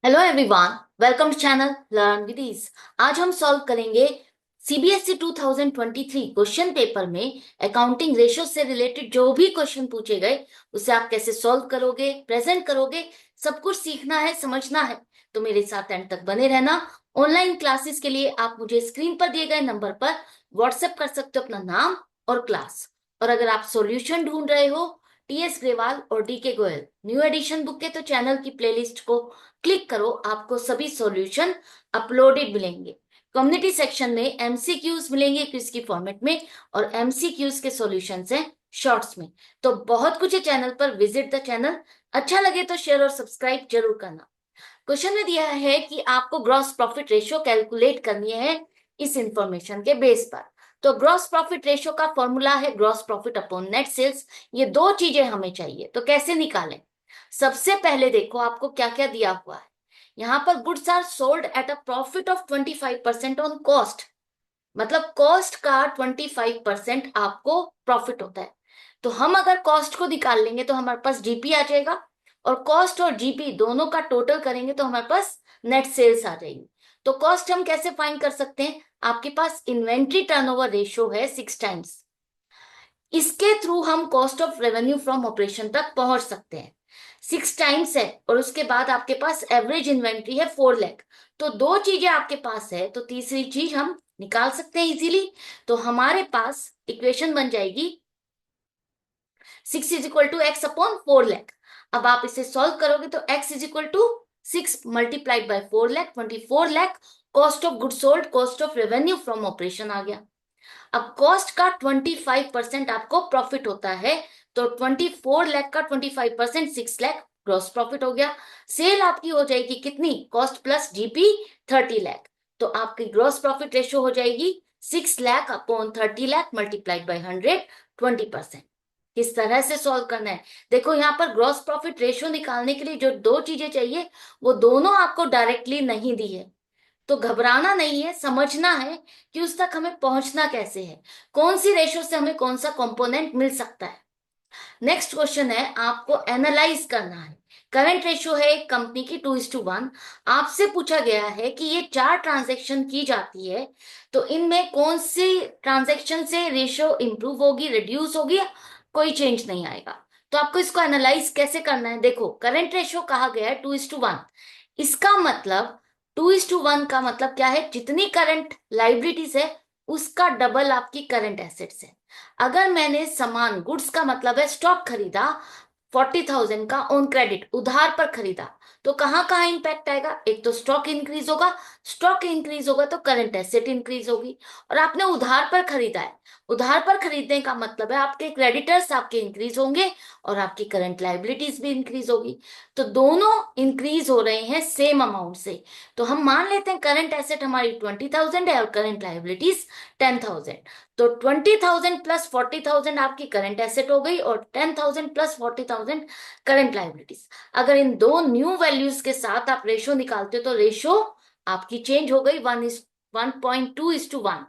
Hello everyone, welcome to channel learn with ease. आज हम solve करेंगे सीबीएसई 2023 क्वेश्चन पेपर में अकाउंटिंग रेशो से रिलेटेड जो भी क्वेश्चन पूछे गए उसे आप कैसे सॉल्व करोगे, प्रेजेंट करोगे, सब कुछ सीखना है, समझना है। तो मेरे साथ एंड तक बने रहना। ऑनलाइन क्लासेस के लिए आप मुझे स्क्रीन पर दिए गए नंबर पर व्हाट्सएप कर सकते हो अपना नाम और क्लास। और अगर आप सॉल्यूशन ढूंढ रहे हो टीएस ग्रेवाल और DK Goyal new edition book के, तो चैनल की प्लेलिस्ट को क्लिक करो, आपको सभी सॉल्यूशन अपलोडेड मिलेंगे। कम्युनिटी सेक्शन में एमसीक्यूज मिलेंगे क्विज की फॉर्मेट में, और एमसीक्यूज के सॉल्यूशंस हैं शॉर्ट्स में। तो बहुत कुछ है चैनल पर, विजिट द चैनल। अच्छा लगे तो शेयर और सब्सक्राइब जरूर करना। क्वेश्चन में दिया है कि आपको ग्रॉस प्रॉफिट रेशियो कैलकुलेट करनी है इस इंफॉर्मेशन के बेस पर। तो ग्रॉस प्रॉफिट रेशियो का फॉर्मूला है gross profit upon net sales. ये दो चीजें हमें चाहिए, तो कैसे निकालें? सबसे पहले देखो आपको क्या क्या दिया हुआ है। यहाँ पर goods are sold at a profit of 25% on cost, मतलब कॉस्ट का 25% आपको प्रॉफिट होता है। तो हम अगर कॉस्ट को निकाल लेंगे तो हमारे पास जीपी आ जाएगा, और कॉस्ट और जीपी दोनों का टोटल करेंगे तो हमारे पास नेट सेल्स आ जाएगी। तो कॉस्ट हम कैसे फाइंड कर सकते हैं? आपके पास इन्वेंट्री टर्नओवर रेशियो है 6 टाइम्स, इसके थ्रू हम cost of revenue from operation तक पहुंच सकते हैं। 6 टाइम्स है, और उसके बाद आपके पास एवरेज इन्वेंट्री है 4 लाख। तो दो चीजें आपके पास है, तो तीसरी चीज हम निकाल सकते हैं इजीली। तो हमारे पास इक्वेशन बन जाएगी 6 = x/4 लाख। अब आप इसे सॉल्व करोगे तो x = 6 × 4 lakh 24 lakh cost of good sold, cost of revenue from operation आ गया। अब कॉस्ट का 25% आपको प्रॉफिट होता है, तो 24 लाख का 25% 6 लाख ग्रॉस प्रॉफिट हो गया। सेल आपकी हो जाएगी कितनी? Cost plus GP 30 lakh. तो आपकी ग्रॉस प्रॉफिट रेशियो हो जाएगी 6 लाख/30 लाख मल्टीप्लाइड बाई 100, 20%। किस तरह से सॉल्व करना है देखो, यहाँ पर ग्रॉस प्रॉफिट रेशियो निकालने के लिए जो दो चीजें चाहिए वो दोनों आपको डायरेक्टली नहीं दी है। तो घबराना नहीं है, समझना है कि उस तक हमें पहुंचना कैसे है, कौन सी रेशो से हमें कौन सा कंपोनेंट मिल सकता है। नेक्स्ट क्वेश्चन है, आपको एनालाइज करना है। करंट रेशियो है एक कंपनी की 2:1। आपसे पूछा गया है कि ये 4 ट्रांजैक्शन की जाती है, तो इनमें कौन सी ट्रांजैक्शन से रेशियो इंप्रूव होगी, रिड्यूस होगी, या कोई चेंज नहीं आएगा। तो आपको इसको एनालाइज कैसे करना है? देखो, करंट रेशियो कहा गया है 2:1। इसका मतलब 2:1 का मतलब क्या है? जितनी करंट लाइबिलिटीज है उसका डबल आपकी करंट एसेट्स है। अगर मैंने सामान, गुड्स का मतलब है स्टॉक, खरीदा 40,000 का ऑन क्रेडिट, उधार पर खरीदा, तो कहाँ कहाँ इंपैक्ट आएगा? एक तो स्टॉक इंक्रीज होगा, स्टॉक इंक्रीज होगा तो करंट एसेट इंक्रीज होगी। और आपने उधार पर खरीदा है, उधार पर खरीदने का मतलब है आपके क्रेडिटर्स आपके इंक्रीज होंगे और आपकी करंट लाइबिलिटीज भी इंक्रीज होगी। तो दोनों इंक्रीज हो रहे हैं सेम अमाउंट से। तो हम मान लेते हैं करंट एसेट हमारी 20,000 है और करंट लाइबिलिटीज 10,000। तो 20,000 प्लस 40,000 आपकी करंट एसेट हो गई, और 10,000 प्लस 40,000 करंट लाइबिलिटीज। अगर इन दो न्यू वैल्यूज के साथ आप रेशो निकालते हो तो रेशो आपकी चेंज हो गई 1.2:1।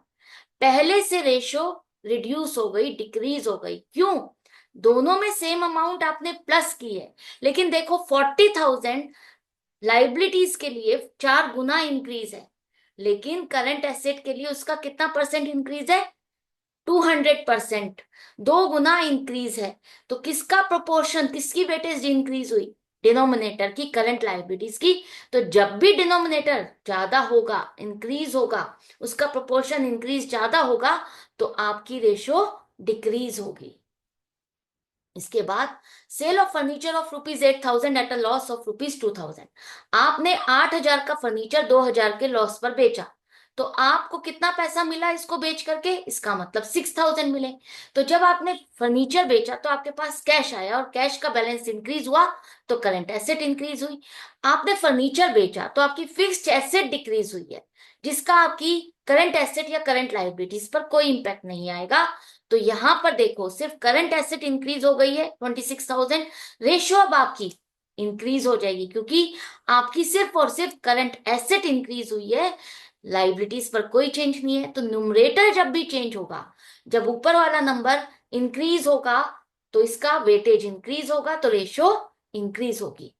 पहले से रेशो रिड्यूस हो गई, डिक्रीज हो गई। क्यों? दोनों में सेम अमाउंट आपने प्लस की है, लेकिन देखो 40,000 लाइबिलिटीज के लिए 4 गुना इंक्रीज है, लेकिन करंट एसेट के लिए उसका कितना परसेंट इंक्रीज है? 200%। 2 गुना इंक्रीज है। तो किसका प्रोपोर्शन, किसकी वेटेज इंक्रीज हुई? डिनोमिनेटर की, करंट लाइबिलिटीज की। तो जब भी डिनोमिनेटर ज्यादा होगा, इंक्रीज होगा, उसका प्रोपोर्शन इंक्रीज ज्यादा होगा, तो आपकी रेशो डिक्रीज होगी। इसके बाद sale of furniture of ₹8,000 at a loss of ₹2,000। आपने 8,000 का फर्नीचर 2,000 के लॉस पर बेचा, तो आपको कितना पैसा मिला इसको बेच करके? इसका मतलब 6,000 मिले। तो जब आपने फर्नीचर बेचा तो आपके पास कैश आया, और कैश का बैलेंस इंक्रीज हुआ तो करंट एसेट इंक्रीज हुई। आपने फर्नीचर बेचा तो आपकी फिक्स्ड एसेट डिक्रीज हुई है, जिसका आपकी करंट एसेट या करंट लाइबिलिटीज पर कोई इंपैक्ट नहीं आएगा। तो यहां पर देखो, सिर्फ करंट एसेट इंक्रीज हो गई है 26,000, रेशियो अब आपकी इंक्रीज हो जाएगी, क्योंकि आपकी सिर्फ और सिर्फ करंट एसेट इंक्रीज हुई है, लाइबिलिटीज पर कोई चेंज नहीं है। तो न्यूमरेटर जब भी चेंज होगा, जब ऊपर वाला नंबर इंक्रीज होगा तो इसका वेटेज इंक्रीज होगा, तो रेशियो इंक्रीज होगी।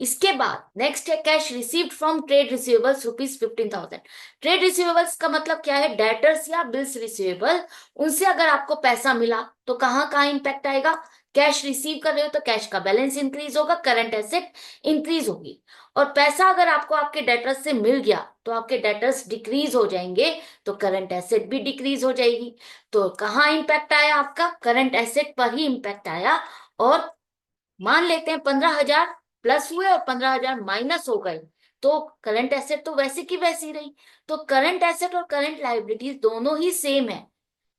इसके बाद नेक्स्ट है cash received from trade receivables ₹15,000। Trade receivables का मतलब क्या है, डेटर्स या बिल्स रिसीवेबल, उनसे अगर आपको पैसा मिला तो कहाँ कहाँ इंपैक्ट आएगा, कैश रिसीव कर रहे हो तो कैश का बैलेंस इंक्रीज होगा, करंट एसेट इंक्रीज होगी। और पैसा अगर आपको आपके डेटर्स से मिल गया तो आपके डेटर्स डिक्रीज हो जाएंगे, तो करंट एसेट भी डिक्रीज हो जाएगी। तो कहाँ इंपैक्ट आया, आपका करंट एसेट पर ही इंपैक्ट आया। और मान लेते हैं 15,000 प्लस हुए और 15,000 माइनस हो गए, तो करंट एसेट तो वैसे की वैसी रही। तो करंट एसेट और करंट लाइबिलिटीज दोनों ही सेम है,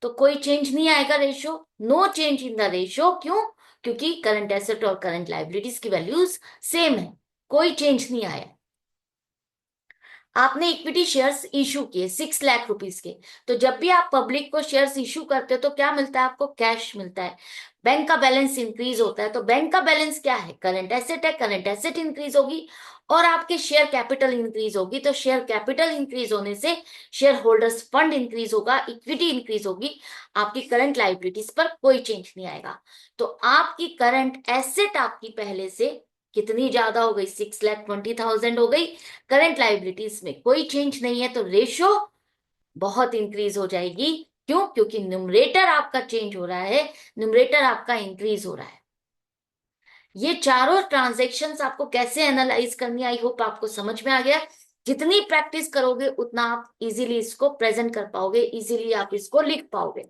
तो कोई चेंज नहीं आएगा ratio, no change in the ratio. क्यों? क्योंकि करंट एसेट और करंट लाइबिलिटीज की वैल्यूज सेम है, कोई चेंज नहीं आया। आपने इक्विटी शेयर्स इशू किए 6 लाख रुपीस के, तो जब भी आप पब्लिक को शेयर्स इशू करते हो तो क्या मिलता है आपको, कैश मिलता है। बैंक का बैलेंस इंक्रीज होता है, तो बैंक का बैलेंस क्या है, करंट एसेट है, करंट एसेट इंक्रीज होगी। और आपके शेयर कैपिटल इंक्रीज होगी, तो शेयर कैपिटल इंक्रीज होने से शेयर होल्डर्स फंड इंक्रीज होगा, इक्विटी इंक्रीज होगी। आपकी करंट लाइबिलिटीज पर कोई चेंज नहीं आएगा। तो आपकी करंट एसेट आपकी पहले से कितनी ज्यादा हो गई, 6,20,000 हो गई। करंट लाइबिलिटीज में कोई चेंज नहीं है, तो रेशो बहुत इंक्रीज हो जाएगी। क्यों? क्योंकि न्यूमरेटर आपका चेंज हो रहा है, न्यूमरेटर आपका इंक्रीज हो रहा है। ये चारों ट्रांजैक्शंस आपको कैसे एनालाइज करनी, आई होप आपको समझ में आ गया। जितनी प्रैक्टिस करोगे उतना आप इजीली इसको प्रेजेंट कर पाओगे, इजीली आप इसको लिख पाओगे।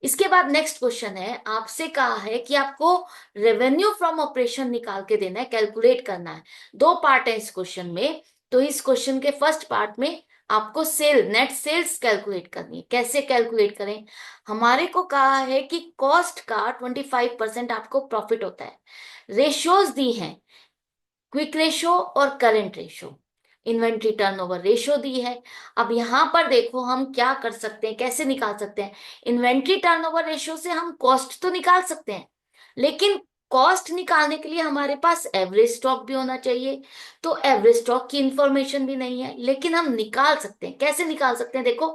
इसके बाद नेक्स्ट क्वेश्चन है, आपसे कहा है कि आपको रेवेन्यू फ्रॉम ऑपरेशन निकाल के देना है, कैलकुलेट करना है। दो पार्ट है इस क्वेश्चन में। तो इस क्वेश्चन के फर्स्ट पार्ट में आपको नेट सेल्स कैलकुलेट करनी है। कैसे कैलकुलेट करें, हमारे को कहा है कि कॉस्ट का 25% आपको प्रॉफिट होता है। रेशियोज दी हैं, क्विक रेशो और current ratio, inventory turnover ratio दी है। अब यहां पर देखो हम क्या कर सकते हैं, कैसे निकाल सकते हैं। इन्वेंट्री टर्नओवर रेशो से हम कॉस्ट तो निकाल सकते हैं, लेकिन कॉस्ट निकालने के लिए हमारे पास एवरेज स्टॉक भी होना चाहिए। तो एवरेज स्टॉक की इंफॉर्मेशन भी नहीं है, लेकिन हम निकाल सकते हैं। कैसे निकाल सकते हैं, देखो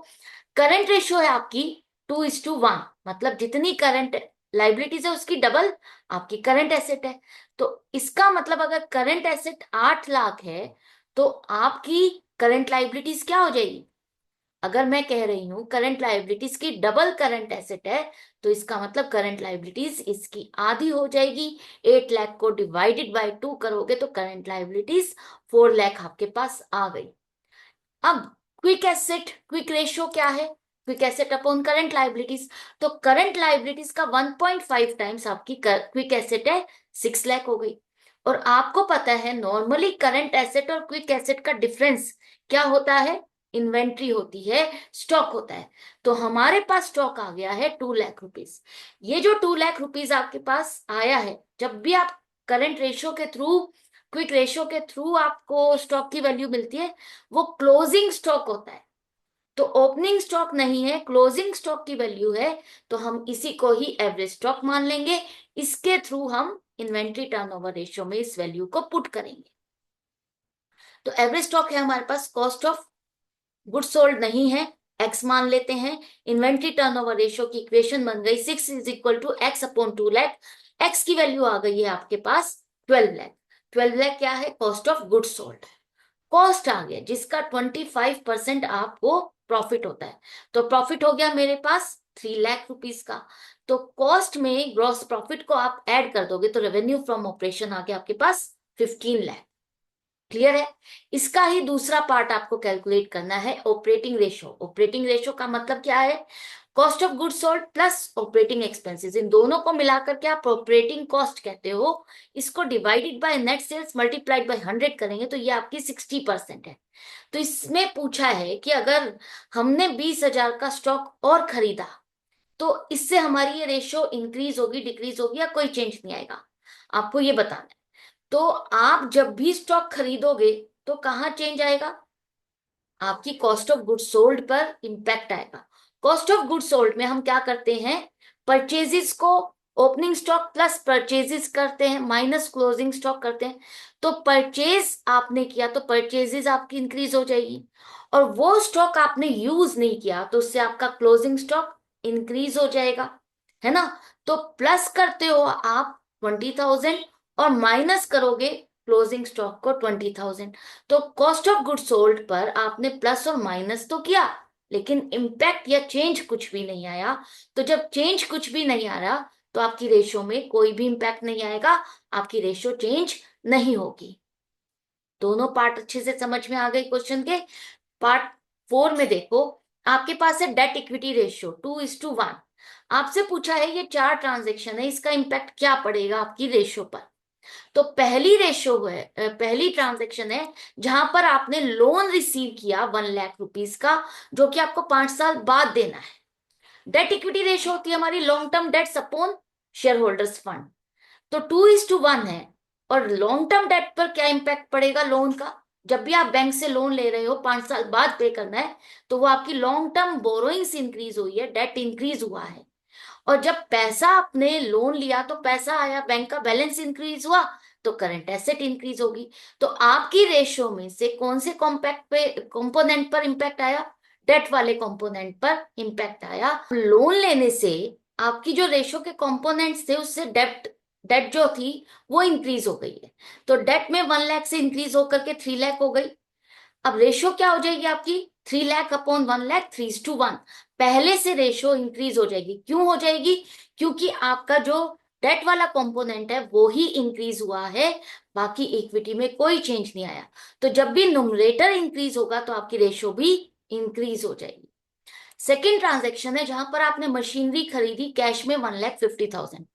करंट रेशो है आपकी 2:1, मतलब जितनी करंट लाइबिलिटीज है उसकी डबल आपकी करंट एसेट है। तो इसका मतलब अगर करंट एसेट 8 लाख है तो आपकी करंट लाइबिलिटीज क्या हो जाएगी, अगर मैं कह रही हूं करंट लाइबिलिटीज की डबल करंट एसेट है, तो इसका मतलब करंट लाइबिलिटीज इसकी आधी हो जाएगी। 8 लाख को डिवाइडेड बाय 2 करोगे तो करंट लाइबिलिटीज 4 लाख आपके पास आ गई। अब क्विक एसेट क्विक रेशियो क्या है, quick asset upon current liabilities. तो करंट लाइबिलिटीज का 1.5 टाइम्स आपकी क्विक एसेट है, 6 लाख हो गई। और आपको पता है नॉर्मली करंट एसेट और क्विक एसेट का डिफरेंस क्या होता है, इन्वेंट्री होती है, स्टॉक होता है। तो हमारे पास स्टॉक आ गया है 2 लाख रुपीज। ये जो 2 लाख रुपीज आपके पास आया है, जब भी आप करंट रेशियो के थ्रू, क्विक रेशियो के थ्रू आपको स्टॉक की वैल्यू मिलती है, वो क्लोजिंग स्टॉक होता है। तो ओपनिंग स्टॉक नहीं है, क्लोजिंग स्टॉक की वैल्यू है। तो हम इसी को ही एवरेज स्टॉक मान लेंगे। इसके थ्रू हम इन्वेंट्री टर्नओवर रेशियो में इस वैल्यू को पुट करेंगे। तो एवरेज स्टॉक है हमारे पास, कॉस्ट ऑफ गुड सोल्ड नहीं है, एक्स मान लेते हैं। इन्वेंट्री टर्नओवर रेशियो की इक्वेशन बन गई 6 = x/2 लाख। एक्स की वैल्यू आ गई है आपके पास 12 लाख। 12 लाख क्या है, cost of good sold. Cost आ गया जिसका 25% आपको प्रॉफिट होता है। तो प्रॉफिट हो गया मेरे पास 3 लाख रुपीज का। तो कॉस्ट में ग्रॉस प्रॉफिट को आप ऐड कर दोगे तो रेवेन्यू फ्रॉम ऑपरेशन आ गया आपके पास 15 लाख। क्लियर है? इसका ही दूसरा पार्ट आपको कैलकुलेट करना है, ऑपरेटिंग रेशो। ऑपरेटिंग रेशो का मतलब क्या है, cost of good sold plus operating expenses, इन दोनों को मिलाकर के आप ऑपरेटिंग कॉस्ट कहते हो। इसको divided by net sales multiplied by 100 करेंगे तो ये आपकी 60% है। तो इसमें पूछा है कि अगर हमने 20,000 का स्टॉक और खरीदा तो इससे हमारी ये रेशो इंक्रीज होगी, डिक्रीज होगी, या कोई चेंज नहीं आएगा, आपको ये बताना है। तो आप जब भी स्टॉक खरीदोगे तो कहाँ चेंज आएगा, आपकी कॉस्ट ऑफ गुड सोल्ड पर इंपैक्ट आएगा। कॉस्ट ऑफ गुड सोल्ड में हम क्या करते हैं, परचेजेस को ओपनिंग स्टॉक प्लस परचेजेस करते हैं माइनस क्लोजिंग स्टॉक करते हैं। तो परचेज आपने किया तो परचेजेस आपकी इंक्रीज हो जाएगी, और वो स्टॉक आपने यूज नहीं किया तो उससे आपका क्लोजिंग स्टॉक इंक्रीज हो जाएगा, है ना। तो प्लस करते हो आप 20,000 और माइनस करोगे क्लोजिंग स्टॉक को 20,000। तो कॉस्ट ऑफ गुड सोल्ड पर आपने प्लस और माइनस तो किया, लेकिन इम्पैक्ट या चेंज कुछ भी नहीं आया। तो जब चेंज कुछ भी नहीं आ रहा तो आपकी रेशो में कोई भी इम्पैक्ट नहीं आएगा, आपकी रेशो चेंज नहीं होगी। दोनों पार्ट अच्छे से समझ में आ गए क्वेश्चन के। पार्ट 4 में देखो, आपके पास है डेट इक्विटी रेशियो 2:1। आपसे पूछा है ये 4 ट्रांजेक्शन है, इसका इंपैक्ट क्या पड़ेगा आपकी रेशियो पर। तो पहली रेशियो है, पहली ट्रांजेक्शन है जहां पर आपने लोन रिसीव किया 1 लाख रुपीज का, जो कि आपको 5 साल बाद देना है। डेट इक्विटी रेशियो होती है हमारी long term debts upon share holders fund. तो 2:1 है। और लॉन्ग टर्म डेट पर क्या इंपैक्ट पड़ेगा लोन का? जब भी आप बैंक से लोन ले रहे हो 5 साल बाद पे करना है, तो वो आपकी लॉन्ग टर्म बोरोइंग्स इंक्रीज हुई है, डेट इंक्रीज हुआ है। और जब पैसा आपने लोन लिया तो पैसा आया, बैंक का बैलेंस इंक्रीज हुआ, तो करंट एसेट इंक्रीज होगी। तो आपकी रेशियो में से कौन से कॉम्पैक्ट पे कंपोनेंट पर इंपैक्ट आया? डेट वाले कंपोनेंट पर इंपैक्ट आया। लोन लेने से आपकी जो रेशियो के कंपोनेंट्स थे उससे डेट डेट जो थी वो इंक्रीज हो गई है। तो डेट में 1 लाख से इंक्रीज होकर के 3 लाख हो गई। अब रेशियो क्या हो जाएगी आपकी? 3 लाख अपॉन 1 लाख, 3:1। पहले से रेशियो इंक्रीज हो जाएगी। क्यों हो जाएगी? क्योंकि आपका जो डेट वाला कंपोनेंट है वो ही इंक्रीज हुआ है, बाकी इक्विटी में कोई चेंज नहीं आया। तो जब भी नुमरेटर इंक्रीज होगा तो आपकी रेशियो भी इंक्रीज हो जाएगी। सेकेंड ट्रांजेक्शन है जहां पर आपने मशीनरी खरीदी कैश में 1,50,000।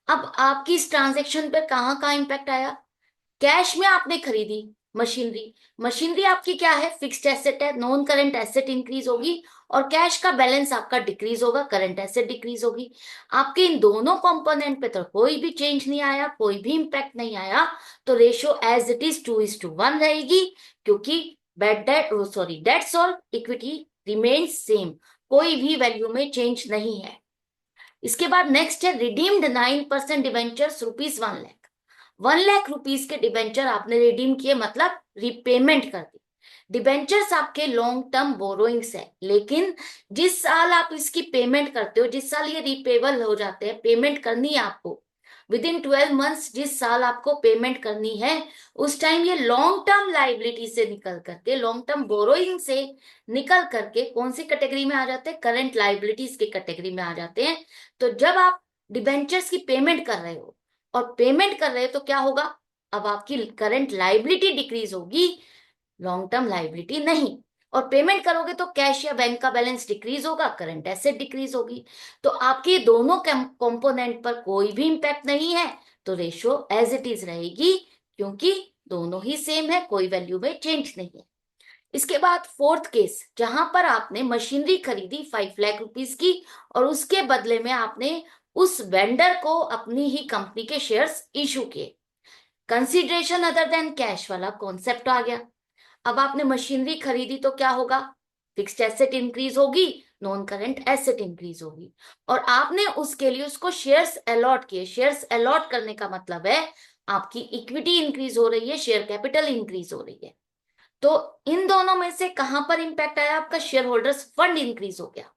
अब आपकी इस ट्रांजेक्शन पे कहाँ कहाँ इंपैक्ट आया? कैश में आपने खरीदी मशीनरी। मशीनरी आपकी क्या है? फिक्स्ड एसेट है, नॉन करंट एसेट इंक्रीज होगी। और कैश का बैलेंस आपका डिक्रीज होगा, करंट एसेट डिक्रीज होगी। आपके इन दोनों कंपोनेंट पे तो कोई भी चेंज नहीं आया, कोई भी इंपैक्ट नहीं आया। तो रेशियो एज इट इज 2:1 रहेगी, क्योंकि बेड डेट सॉरी डेट्स और इक्विटी रिमेन्स सेम, कोई भी वैल्यू में चेंज नहीं है। इसके बाद नेक्स्ट है redeemed 9% debentures ₹1 lakh. 1 lakh rupees के डिबेंचर आपने रिडीम किए, मतलब रिपेमेंट कर दी। डिबेंचर्स आपके लॉन्ग टर्म बोरोइंग्स है, लेकिन जिस साल आप इसकी पेमेंट करते हो, जिस साल ये रिपेबल हो जाते हैं, पेमेंट करनी है आपको विद इन 12 मंथ्स, जिस साल आपको पेमेंट करनी है उस टाइम ये लॉन्ग टर्म लाइबिलिटी से निकल करके, लॉन्ग टर्म बोरोइंग से निकल करके कौन सी कैटेगरी में आ जाते हैं? करंट लाइबिलिटीज की कैटेगरी में आ जाते हैं। तो जब आप डिबेंचर्स की पेमेंट कर रहे हो और पेमेंट कर रहे हैं तो क्या होगा? अब आपकी करंट लाइबिलिटी डिक्रीज होगी, लॉन्ग टर्म लाइबिलिटी नहीं। और पेमेंट करोगे तो कैश या बैंक का बैलेंस डिक्रीज होगा, करंट एसेट डिक्रीज होगी। तो आपके दोनों कंपोनेंट पर कोई भी इंपैक्ट नहीं है, तो रेशियो एज इट इज रहेगी, क्योंकि दोनों ही सेम है, कोई वैल्यू में चेंज नहीं है। इसके बाद फोर्थ केस, जहां पर आपने मशीनरी खरीदी 5 लाख रुपीज की और उसके बदले में आपने उस वेंडर को अपनी ही कंपनी के शेयर्स इशू किए। कंसिडरेशन अदर देन कैश वाला कॉन्सेप्ट आ गया। अब आपने मशीनरी खरीदी तो क्या होगा? फिक्स्ड एसेट इंक्रीज होगी, नॉन करंट एसेट इंक्रीज होगी। और आपने उसके लिए उसको शेयर्स अलॉट किए। शेयर्स अलॉट करने का मतलब है आपकी इक्विटी इंक्रीज हो रही है, शेयर कैपिटल इंक्रीज हो रही है। तो इन दोनों में से कहां पर इंपैक्ट आया? आपका शेयर होल्डर्स फंड इंक्रीज हो गया।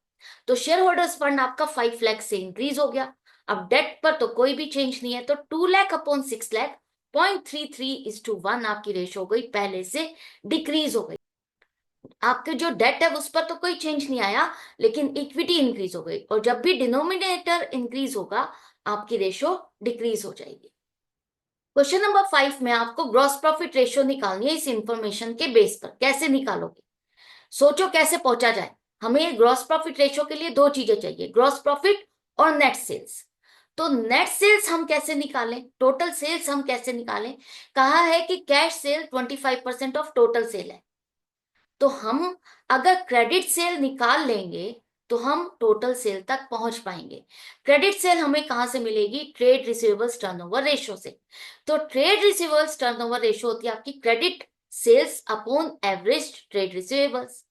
तो शेयर होल्डर्स फंड आपका 5 लाख से इंक्रीज हो गया। अब डेट पर तो कोई भी चेंज नहीं है, तो 2 लाख अपॉन 6 लाख, 0.33:1 आपकी रेशो हो गई, पहले से डिक्रीज हो गई। आपके जो डेट है उस पर तो कोई चेंज नहीं आया, लेकिन इक्विटी इंक्रीज हो गई। और जब भी डिनोमिनेटर इंक्रीज होगा आपकी रेशो डिक्रीज हो जाएगी। क्वेश्चन नंबर 5 में आपको ग्रॉस प्रॉफिट रेशियो निकालनी है। इस इंफॉर्मेशन के बेस पर कैसे निकालोगे? सोचो कैसे पहुंचा जाए। हमें ग्रॉस प्रॉफिट रेशियो के लिए दो चीजें चाहिए, ग्रॉस प्रॉफिट और नेट सेल्स। तो नेट सेल्स हम कैसे निकालें, टोटल सेल्स हम कैसे निकालें? कहा है कि cash cell 25% of total sale है। तो हम अगर क्रेडिट सेल निकाल लेंगे तो हम टोटल सेल तक पहुंच पाएंगे। क्रेडिट सेल हमें कहां से मिलेगी? ट्रेड रिसीवेबल्स टर्नओवर रेशियो से। तो ट्रेड रिसीवेबल्स टर्नओवर रेशियो होती है आपकी credit sales upon average trade receivables.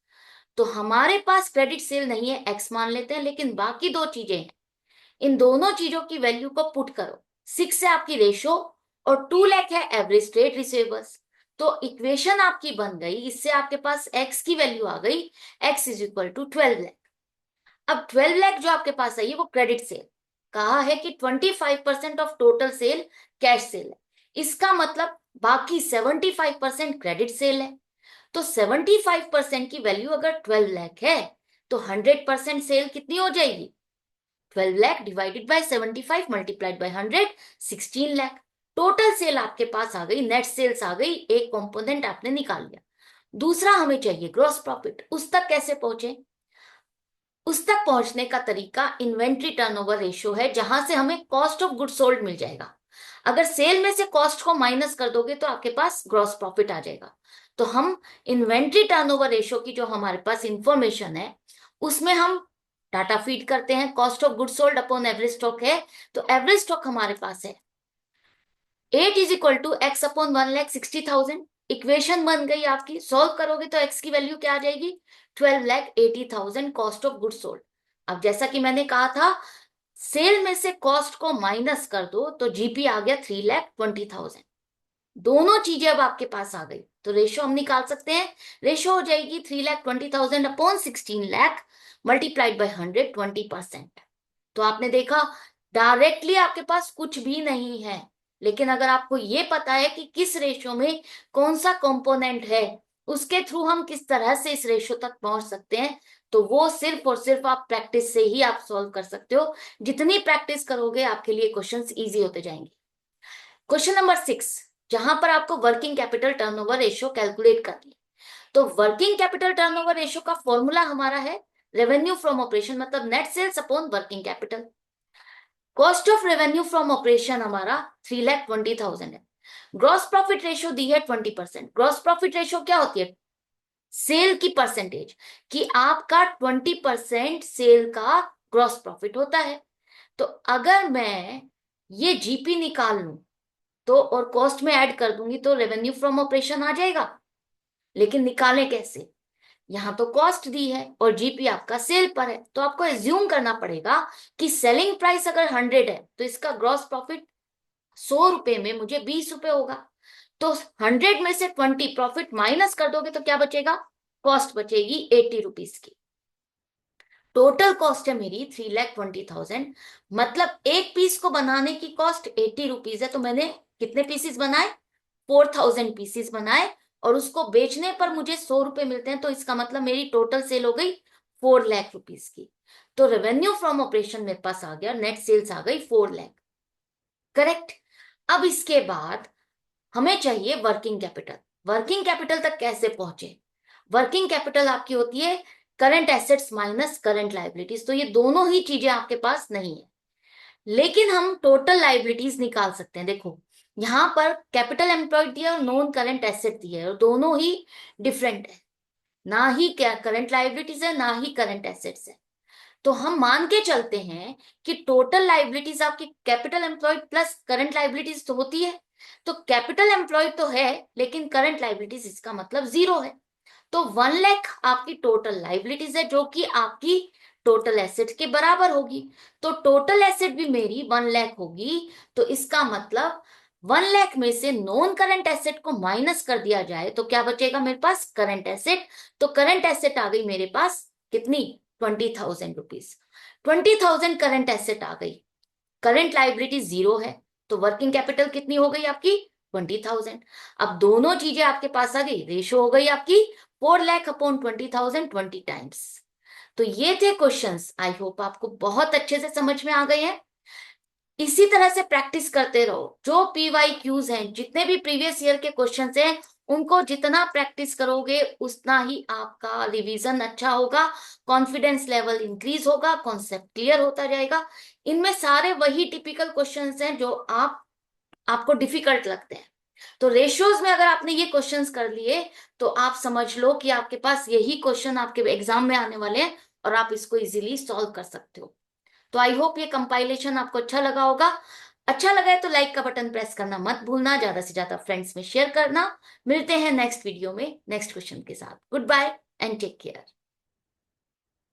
तो हमारे पास क्रेडिट सेल नहीं है, एक्स मान लेते हैं, लेकिन बाकी दो चीजें हैं। इन दोनों चीजों की वैल्यू को पुट करो। 6 है आपकी रेशो और 2 लाख है एवरेज ट्रेड रिसीवेबल्स। तो इक्वेशन आपकी बन गई, इससे आपके पास एक्स की वैल्यू आ गई, X is equal to 12 lakh. अब 12 लाख जो आपके पास आई है वो क्रेडिट सेल। कहा है कि 25% of total sale cash cell है। इसका मतलब बाकी 75% क्रेडिट सेल है। तो 75% की वैल्यू अगर 12 लाख है तो 100% सेल कितनी हो जाएगी? 12 lakh divided by 75 multiplied by 100, 16 lakh. Total sale आपके पास आ गई, नेट सेल्स आ गई, एक कंपोनेंट आपने निकाल लिया। दूसरा हमें चाहिए ग्रॉस प्रॉफिट। उस तक कैसे पहुंचे? उस तक पहुंचने का तरीका इन्वेंट्री टर्नओवर रेशियो है, जहां से हमें कॉस्ट ऑफ गुड सोल्ड मिल जाएगा। अगर सेल में से कॉस्ट को माइनस कर दोगे तो आपके पास ग्रॉस प्रॉफिट आ जाएगा। तो हम इन्वेंट्री टर्नओवर रेशियो की जो हमारे पास इंफॉर्मेशन है उसमें हम डाटा फीड करते हैं। Cost of good sold upon average stock है, तो एवरेज स्टॉक हमारे पास है 8 is equal to X upon 1,60,000। Equation बन गई आपकी। सॉल्व करोगे तो एक्स की वैल्यू क्या आ जाएगी? 12,80,000 कॉस्ट ऑफ गुड सोल्ड। अब जैसा कि मैंने कहा था, सेल में से कॉस्ट को माइनस कर दो तो जीपी आ गया 3,20,000। दोनों चीजें अब आपके पास आ गई, तो रेशो हम निकाल सकते हैं। रेशो हो जाएगी 3,20,000 अपॉन 16 लाख मल्टीप्लाइड बाई 100, 20%। तो आपने देखा, डायरेक्टली आपके पास कुछ भी नहीं है, लेकिन अगर आपको ये पता है कि किस रेशो में कौन सा कंपोनेंट है, उसके थ्रू हम किस तरह से इस रेशो तक पहुंच सकते हैं, तो वो सिर्फ और सिर्फ आप प्रैक्टिस से ही आप सॉल्व कर सकते हो। जितनी प्रैक्टिस करोगे आपके लिए क्वेश्चंस इजी होते जाएंगे। क्वेश्चन नंबर 6, जहां पर आपको working capital turnover ratio calculate करनी है। तो वर्किंग कैपिटल टर्नओवर रेशियो का फॉर्मूला हमारा है रेवेन्यू फ्रॉम ऑपरेशन, मतलब net sales upon working capital. Cost of revenue from operation हमारा 3,20,000 है। ग्रॉस प्रॉफिट रेशियो दी है 20%। ग्रॉस प्रॉफिट रेशियो क्या होती है? सेल की परसेंटेज, कि आपका 20% सेल का ग्रॉस प्रॉफिट होता है। तो अगर मैं ये जीपी निकाल लूं तो और कॉस्ट में ऐड कर दूंगी तो रेवेन्यू फ्रॉम ऑपरेशन आ जाएगा। लेकिन निकालें कैसे? यहां तो कॉस्ट दी है और जीपी आपका सेल पर है, तो आपको एज्यूम करना पड़ेगा कि सेलिंग प्राइस अगर 100 है तो इसका ग्रॉस प्रॉफिट 100 रुपए में मुझे 20 रुपए होगा। तो 100 में से 20 प्रॉफिट माइनस कर दोगे तो क्या बचेगा? कॉस्ट बचेगी 80 रुपीज की। टोटल कॉस्ट है मेरी 3,20,000, मतलब एक पीस को बनाने की कॉस्ट 80 रुपीज है। तो मैंने कितने पीसेस बनाए? 4,000 पीसेस बनाए, और उसको बेचने पर मुझे 100 रुपए मिलते हैं, तो इसका मतलब मेरी टोटल सेल हो गई 4 लाख रुपीज की। तो रेवेन्यू फ्रॉम ऑपरेशन मेरे पास आ गया, नेट सेल्स आ गई 4 लाख। करेक्ट। अब इसके बाद हमें चाहिए वर्किंग कैपिटल। वर्किंग कैपिटल तक कैसे पहुंचे? वर्किंग कैपिटल आपकी होती है current assets minus current liabilities. तो ये दोनों ही चीजें आपके पास नहीं है, लेकिन हम टोटल लाइबिलिटीज निकाल सकते हैं। देखो, यहां पर कैपिटल एम्प्लॉयड दिया और नॉन करंट एसेट दिया है, और दोनों ही डिफरेंट है। ना ही क्या करंट लाइबिलिटीज है, ना ही करंट एसेट्स है। तो हम मान के चलते हैं कि टोटल लाइबिलिटीज आपकी capital employed plus current liabilities तो होती है। तो कैपिटल एम्प्लॉयड तो है, लेकिन करंट लाइबिलिटीज इसका मतलब 0 है। तो 1 लाख आपकी टोटल लाइबिलिटीज है, जो कि आपकी टोटल एसेट के बराबर होगी। तो टोटल एसेट भी मेरी 1 लाख होगी। तो इसका मतलब 1 लाख में से नॉन करंट एसेट को माइनस कर दिया जाए तो क्या बचेगा मेरे पास? Current asset. तो करंट एसेट आ गई मेरे पास कितनी? 20,000 रुपीज। 20,000 करंट एसेट आ गई। करंट लाइबिलिटी 0 है, तो वर्किंग कैपिटल कितनी हो गई आपकी? 20,000। अब दोनों चीजें आपके पास आ गई, रेशो हो गई आपकी 4 लाख अपॉन 20,000, 20 टाइम्स। तो ये थे क्वेश्चंस। आई होप आपको बहुत अच्छे से समझ में आ गए हैं। इसी तरह से प्रैक्टिस करते रहो। जो PYQs हैं, जितने भी प्रीवियस ईयर के क्वेश्चंस हैं, उनको जितना प्रैक्टिस करोगे उतना ही आपका रिवीजन अच्छा होगा, कॉन्फिडेंस लेवल इंक्रीज होगा, कॉन्सेप्ट क्लियर होता जाएगा। इनमें सारे वही टिपिकल क्वेश्चंस हैं जो आपको डिफिकल्ट लगते हैं। तो रेशियोज में अगर आपने ये क्वेश्चंस कर लिए तो आप समझ लो कि आपके पास यही क्वेश्चन आपके एग्जाम में आने वाले हैं, और आप इसको इजीली सॉल्व कर सकते हो। तो आई होप ये कंपाइलेशन आपको अच्छा लगा होगा। अच्छा लगा है तो लाइक का बटन प्रेस करना मत भूलना, ज्यादा से ज्यादा फ्रेंड्स में शेयर करना। मिलते हैं नेक्स्ट वीडियो में नेक्स्ट क्वेश्चन के साथ। Good bye and take care.